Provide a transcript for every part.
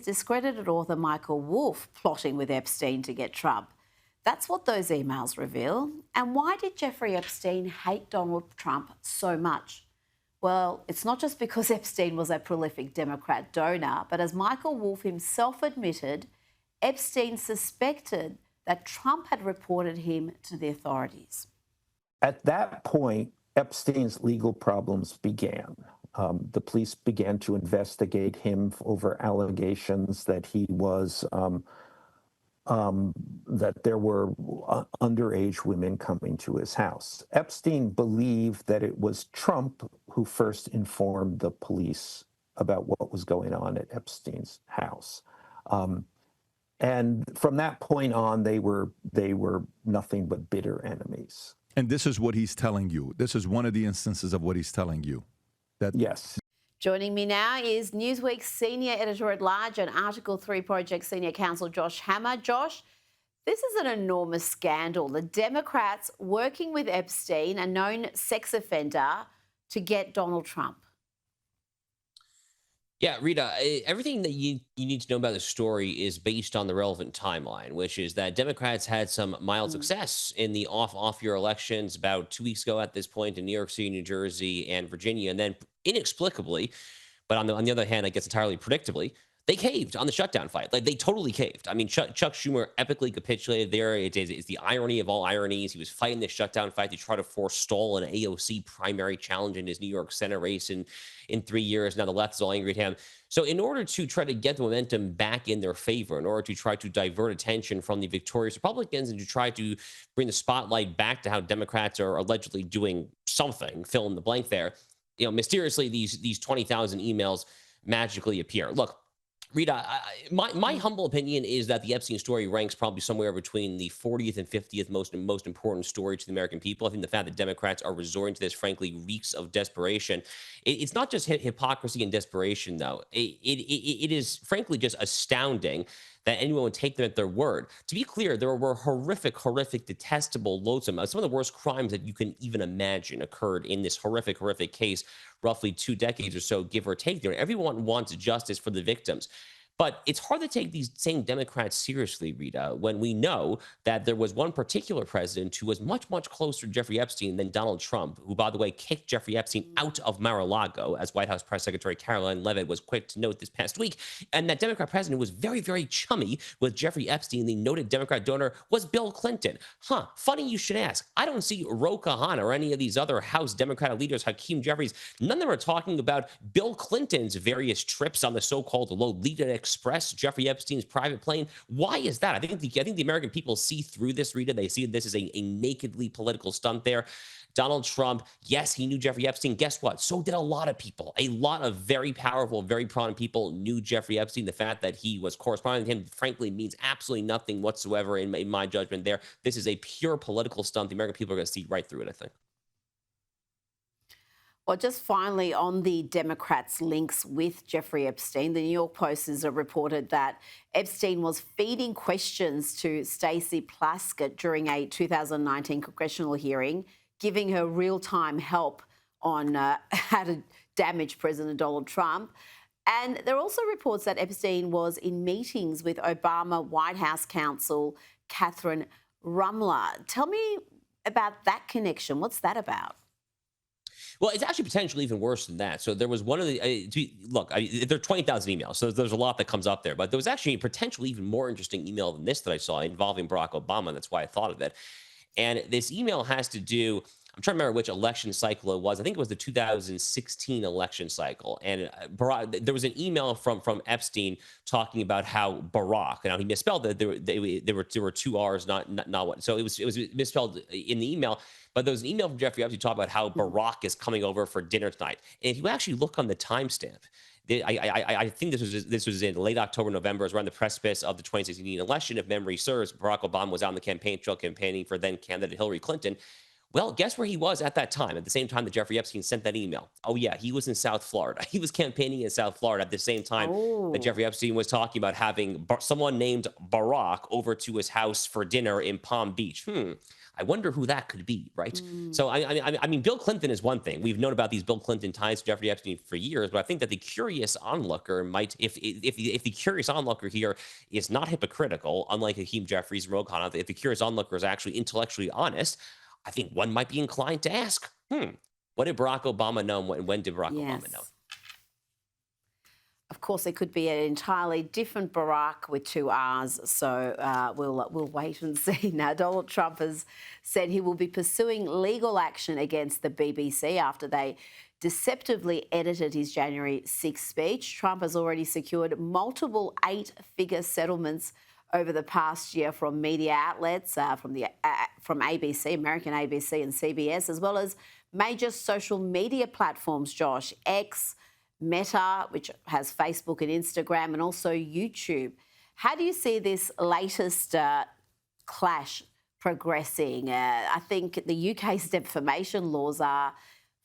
Discredited author Michael Wolff plotting with Epstein to get Trump. That's what those emails reveal. And why did Jeffrey Epstein hate Donald Trump so much? Well, it's not just because Epstein was a prolific Democrat donor, but as Michael Wolff himself admitted, Epstein suspected that Trump had reported him to the authorities. At that point, Epstein's legal problems began. The police began to investigate him over allegations that he was, that there were underage women coming to his house. Epstein believed that it was Trump who first informed the police about what was going on at Epstein's house. And from that point on, they were nothing but bitter enemies. And this is what he's telling you. This is one of the instances of what he's telling you. Yes. Joining me now is Newsweek's senior editor-at-large and Article 3 Project senior counsel Josh Hammer. Josh, this is an enormous scandal. The Democrats working with Epstein, a known sex offender, to get Donald Trump. Yeah, Rita, everything that you need to know about the story is based on the relevant timeline, which is that Democrats had some mild success in the off-year elections about 2 weeks ago at this point in New York City, New Jersey, and Virginia. And then inexplicably, but on the other hand, I guess entirely predictably, they caved on the shutdown fight. Like, they totally caved. I mean, Chuck Schumer epically capitulated there. It's the irony of all ironies. He was fighting the shutdown fight to try to forestall an AOC primary challenge in his New York Senate race in 3 years. Now the left is all angry at him. So in order to try to get the momentum back in their favor, in order to try to divert attention from the victorious Republicans and to try to bring the spotlight back to how Democrats are allegedly doing something, fill in the blank there, mysteriously these 20,000 emails magically appear. Look, Rita, my humble opinion is that the Epstein story ranks probably somewhere between the 40th and 50th most important story to the American people. I think the fact that Democrats are resorting to this, frankly, reeks of desperation. It's not just hypocrisy and desperation, though. It is, frankly, just astounding that anyone would take them at their word. To be clear, there were horrific, detestable, loathsome, some of the worst crimes that you can even imagine occurred in this horrific case, roughly 2 decades or so, give or take there. Everyone wants justice for the victims. But it's hard to take these same Democrats seriously, Rita, when we know that there was one particular president who was much closer to Jeffrey Epstein than Donald Trump, who, by the way, kicked Jeffrey Epstein out of Mar-a-Lago, as White House Press Secretary Caroline Leavitt was quick to note this past week. And that Democrat president was very chummy with Jeffrey Epstein. The noted Democrat donor was Bill Clinton. Funny you should ask. I don't see Ro Khanna or any of these other House Democratic leaders, Hakeem Jeffries. None of them are talking about Bill Clinton's various trips on the so-called Lolita Express, Jeffrey Epstein's private plane. Why is that? I think the American people see through this, Rita. They see this as a nakedly political stunt there. Donald Trump, yes, he knew Jeffrey Epstein. Guess what? So did a lot of people. A lot of very powerful, very prominent people knew Jeffrey Epstein. The fact that he was corresponding with him, frankly, means absolutely nothing whatsoever in my judgment there. This is a pure political stunt. The American people are going to see right through it, I think. Well, just finally on the Democrats' links with Jeffrey Epstein, the New York Post has reported that Epstein was feeding questions to Stacey Plaskett during a 2019 congressional hearing, giving her real-time help on how to damage President Donald Trump. And there are also reports that Epstein was in meetings with Obama White House counsel Catherine Rumler. Tell me about that connection. What's that about? Well, it's actually potentially even worse than that. So there was one of the there are 20,000 emails, so there's a lot that comes up there. But there was actually a potentially even more interesting email than this that I saw involving Barack Obama. That's why I thought of it. And this email has to do, I'm trying to remember which election cycle it was. I think it was the 2016 election cycle. And there was an email from Epstein talking about how Barack, now he misspelled it. There were 2 R's, not one. So it was misspelled in the email. But there was an email from Jeffrey Epstein talking about how Barack is coming over for dinner tonight. And if you actually look on the timestamp, I think this was in late October, November. It was around the precipice of the 2016 election. If memory serves, Barack Obama was out on the campaign trail campaigning for then candidate Hillary Clinton. Well, guess where he was at that time, at the same time that Jeffrey Epstein sent that email? Oh, yeah, he was in South Florida. He was campaigning in South Florida at the same time that Oh, Jeffrey Epstein was talking about having someone named Barack over to his house for dinner in Palm Beach. I wonder who that could be, right? mm, So, I mean, Bill Clinton is one thing. We've known about these Bill Clinton ties to Jeffrey Epstein for years, but I think that the curious onlooker might, if the curious onlooker here is not hypocritical, unlike Hakeem Jeffries and Ro Khanna, if the curious onlooker is actually intellectually honest, I think one might be inclined to ask, what did Barack Obama know and when did Barack Obama know? yes. Of course, it could be an entirely different Barack with two R's. So we'll wait and see. Now, Donald Trump has said he will be pursuing legal action against the BBC after they deceptively edited his January 6th speech. Trump has already secured multiple 8-figure settlements over the past year from media outlets, from ABC, American ABC and CBS, as well as major social media platforms, Josh, X, Meta, which has Facebook and Instagram, and also YouTube. How do you see this latest clash progressing? I think the UK's defamation laws are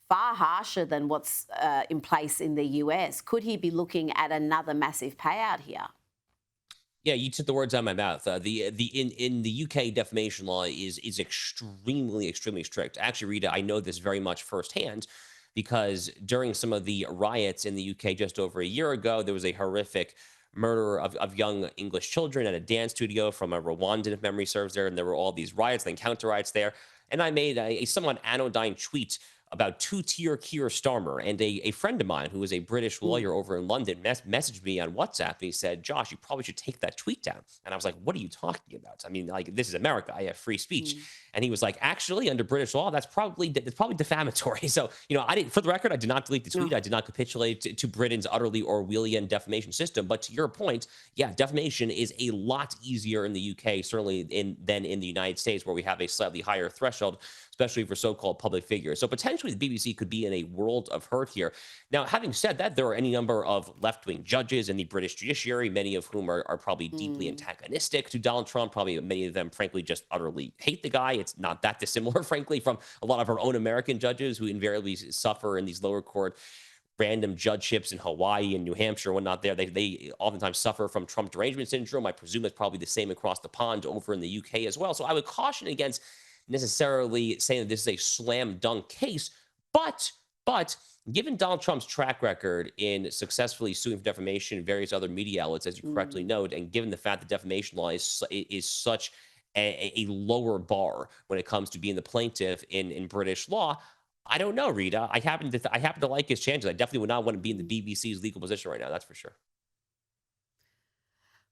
far harsher than what's in place in the US. Could he be looking at another massive payout here? Yeah, you took the words out of my mouth. In the UK defamation law is extremely strict. Actually, Rita, I know this very much firsthand because during some of the riots in the UK just over a year ago, there was a horrific murder of young English children at a dance studio from a Rwandan, if memory serves there, and there were all these riots, then counter riots there. And I made a somewhat anodyne tweet about two-tier Keir Starmer, and a friend of mine who is a British lawyer over in London messaged me on WhatsApp, and he said, Josh, you probably should take that tweet down. And I was like, what are you talking about? I mean, like, this is America. I have free speech. And he was like, actually, under British law, that's probably defamatory. So, I didn't, for the record, I did not delete the tweet. I did not capitulate to Britain's utterly Orwellian defamation system. But to your point, yeah, defamation is a lot easier in the UK, certainly than in the United States, where we have a slightly higher threshold, especially for so-called public figures. So potentially the BBC could be in a world of hurt here. Now, having said that, there are any number of left-wing judges in the British judiciary, many of whom are probably deeply antagonistic to Donald Trump. Probably many of them, frankly, just utterly hate the guy. It's not that dissimilar, frankly, from a lot of our own American judges who invariably suffer in these lower court random judgeships in Hawaii and New Hampshire and whatnot there. They oftentimes suffer from Trump derangement syndrome. I presume it's probably the same across the pond over in the UK as well. So I would caution against necessarily saying that this is a slam dunk case, but given Donald Trump's track record in successfully suing for defamation and various other media outlets, as you correctly note, and given the fact that defamation law is such a lower bar when it comes to being the plaintiff in British law, I don't know, Rita. I happen to like his chances. I definitely would not want to be in the BBC's legal position right now. That's for sure.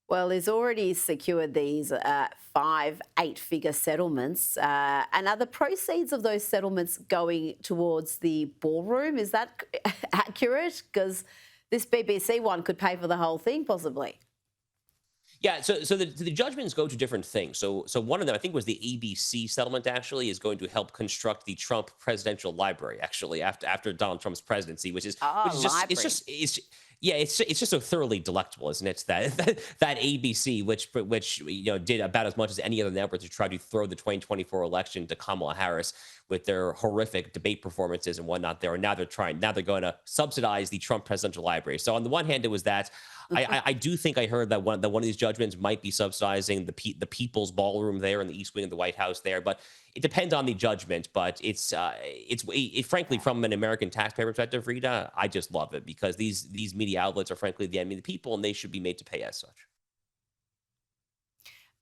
Well, he's already secured these 8-figure settlements. And are the proceeds of those settlements going towards the ballroom? Is that accurate? Because this BBC one could pay for the whole thing, possibly. Yeah, so the judgments go to different things. So one of them, I think, was the ABC settlement. Actually, is going to help construct the Trump Presidential Library. Actually, after Donald Trump's presidency, which is just it's just so thoroughly delectable, isn't it? That ABC, which did about as much as any other network to try to throw the 2024 election to Kamala Harris with their horrific debate performances and whatnot there. And now they're going to subsidize the Trump Presidential Library. So on the one hand, it was that. I do think I heard that one of these judgments might be subsidizing the People's Ballroom there in the East Wing of the White House there, but it depends on the judgment. But it's frankly, from an American taxpayer perspective, Rita, I just love it because these media outlets are frankly the enemy of the people, and they should be made to pay as such.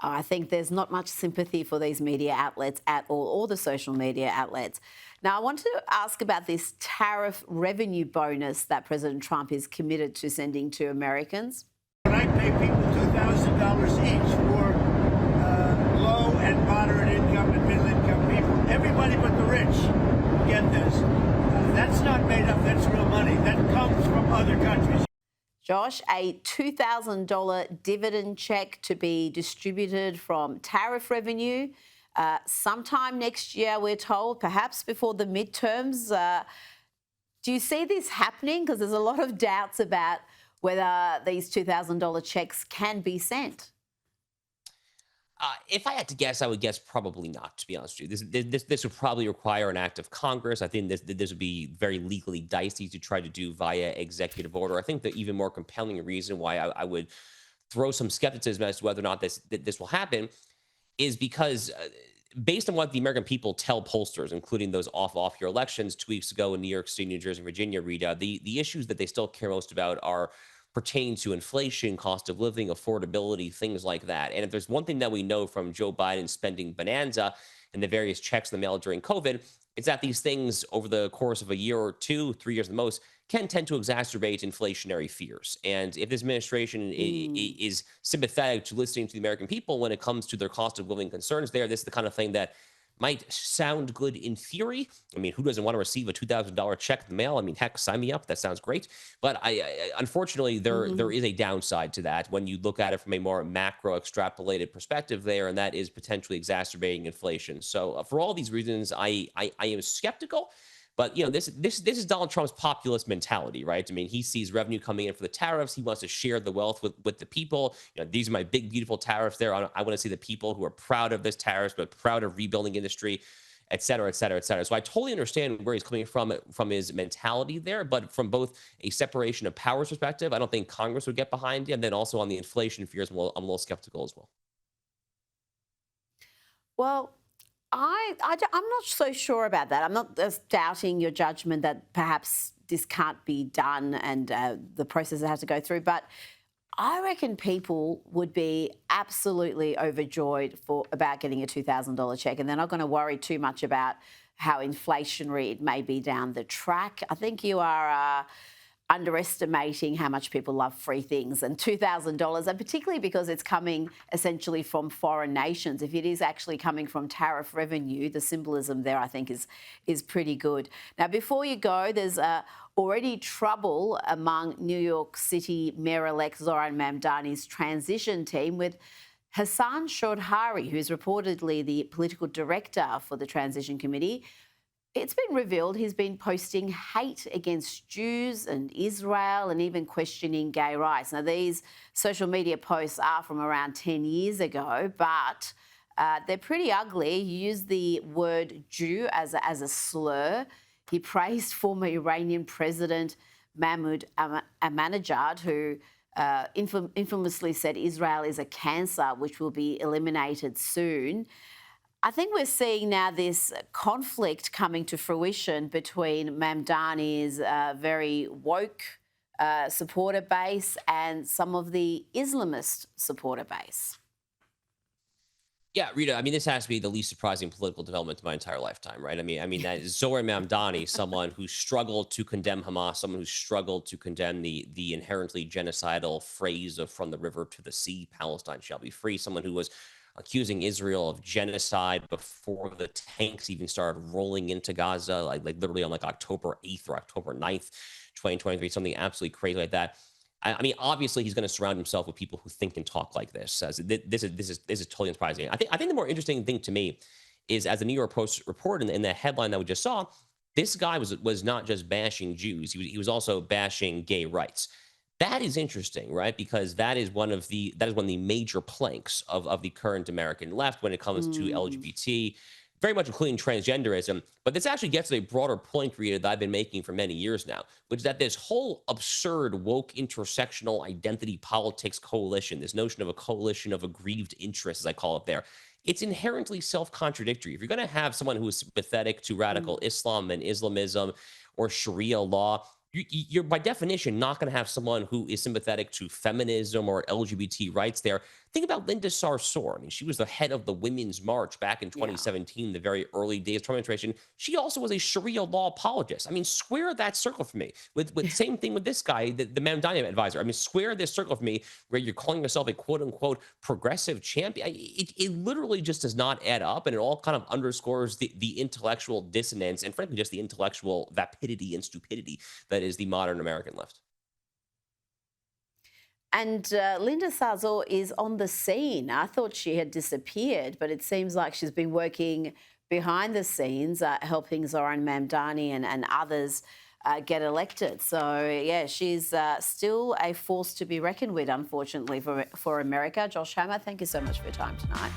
I think there's not much sympathy for these media outlets at all, or the social media outlets. Now, I want to ask about this tariff revenue bonus that President Trump is committed to sending to Americans. When I pay people $2,000 each for low and moderate income and middle income people, everybody but the rich get this. That's not made up, that's real money. That comes from other countries. Josh, a $2,000 dividend check to be distributed from tariff revenue sometime next year, we're told, perhaps before the midterms. Do you see this happening? Because there's a lot of doubts about whether these $2,000 checks can be sent. If I had to guess, I would guess probably not, to be honest with you. This would probably require an act of Congress. I think this would be very legally dicey to try to do via executive order. I think the even more compelling reason why I would throw some skepticism as to whether or not this will happen is because based on what the American people tell pollsters, including those off year elections 2 weeks ago in New York City, New Jersey, Virginia, Rita, the issues that they still care most about are pertaining to inflation, cost of living, affordability, things like that. And if there's one thing that we know from Joe Biden's spending bonanza and the various checks in the mail during COVID, it's that these things over the course of a year or 2, 3 years at the most can tend to exacerbate inflationary fears. And if this administration is sympathetic to listening to the American people when it comes to their cost of living concerns this is the kind of thing that might sound good in theory. I mean, who doesn't want to receive a $2,000 check in the mail? I mean, heck, sign me up. That sounds great. But unfortunately, there is a downside to that when you look at it from a more macro extrapolated perspective there, and that is potentially exacerbating inflation. So for all these reasons, I am skeptical. But this is Donald Trump's populist mentality, right? I mean, he sees revenue coming in for the tariffs. He wants to share the wealth with the people. These are my big, beautiful tariffs there. I want to see the people who are proud of this tariffs, but proud of rebuilding industry, et cetera, et cetera, et cetera. So I totally understand where he's coming from his mentality there. But from both a separation of powers perspective, I don't think Congress would get behind him. And then also on the inflation fears, I'm a little skeptical as well. Well, I'm not so sure about that. I'm not just doubting your judgment that perhaps this can't be done and the process it has to go through. But I reckon people would be absolutely overjoyed about getting a $2,000 check, and they're not going to worry too much about how inflationary it may be down the track. I think you are underestimating how much people love free things, and $2,000, and particularly because it's coming essentially from foreign nations. If it is actually coming from tariff revenue, the symbolism there, I think, is pretty good. Now, before you go, there's already trouble among New York City Mayor-elect Zoran Mamdani's transition team with Hassan Chaudhary, who's reportedly the political director for the transition committee. It's been revealed he's been posting hate against Jews and Israel and even questioning gay rights. Now, these social media posts are from around 10 years ago, but they're pretty ugly. He used the word Jew as a slur. He praised former Iranian President Mahmoud Ahmadinejad, who infamously said Israel is a cancer which will be eliminated soon. I think we're seeing now this conflict coming to fruition between Mamdani's very woke supporter base and some of the Islamist supporter base. Yeah, Rita, I mean, this has to be the least surprising political development of my entire lifetime, right? I mean that is Zohar Mamdani, someone who struggled to condemn Hamas, someone who struggled to condemn the inherently genocidal phrase of "from the river to the sea, Palestine shall be free," someone who was accusing Israel of genocide before the tanks even started rolling into Gaza, like literally on October 8th or October 9th, 2023, something absolutely crazy like that. I mean, obviously, he's going to surround himself with people who think and talk like this. This is totally unsurprising. I think the more interesting thing to me is, as the New York Post reported in the headline that we just saw, this guy was not just bashing Jews; he was also bashing gay rights. That is interesting, right? Because that is one of the major planks of the current American left when it comes to LGBT, very much including transgenderism. But this actually gets to a broader point, Rita, that I've been making for many years now, which is that this whole absurd woke intersectional identity politics coalition, this notion of a coalition of aggrieved interests, as I call it there, it's inherently self-contradictory. If you're going to have someone who is sympathetic to radical Islam and Islamism or Sharia law, you're by definition not going to have someone who is sympathetic to feminism or LGBT rights there. Think about Linda Sarsour. I mean, she was the head of the Women's March back in 2017, the very early days of Trump administration. She also was a Sharia law apologist. I mean, square that circle for me. With same thing with this guy, the Mamdani advisor. I mean, square this circle for me where you're calling yourself a quote unquote progressive champion. It literally just does not add up, and it all kind of underscores the intellectual dissonance and frankly just the intellectual vapidity and stupidity that is the modern American left. And Linda Sarsour is on the scene. I thought she had disappeared, but it seems like she's been working behind the scenes, helping Zoran Mamdani and others get elected. So, yeah, she's still a force to be reckoned with, unfortunately, for America. Josh Hammer, thank you so much for your time tonight.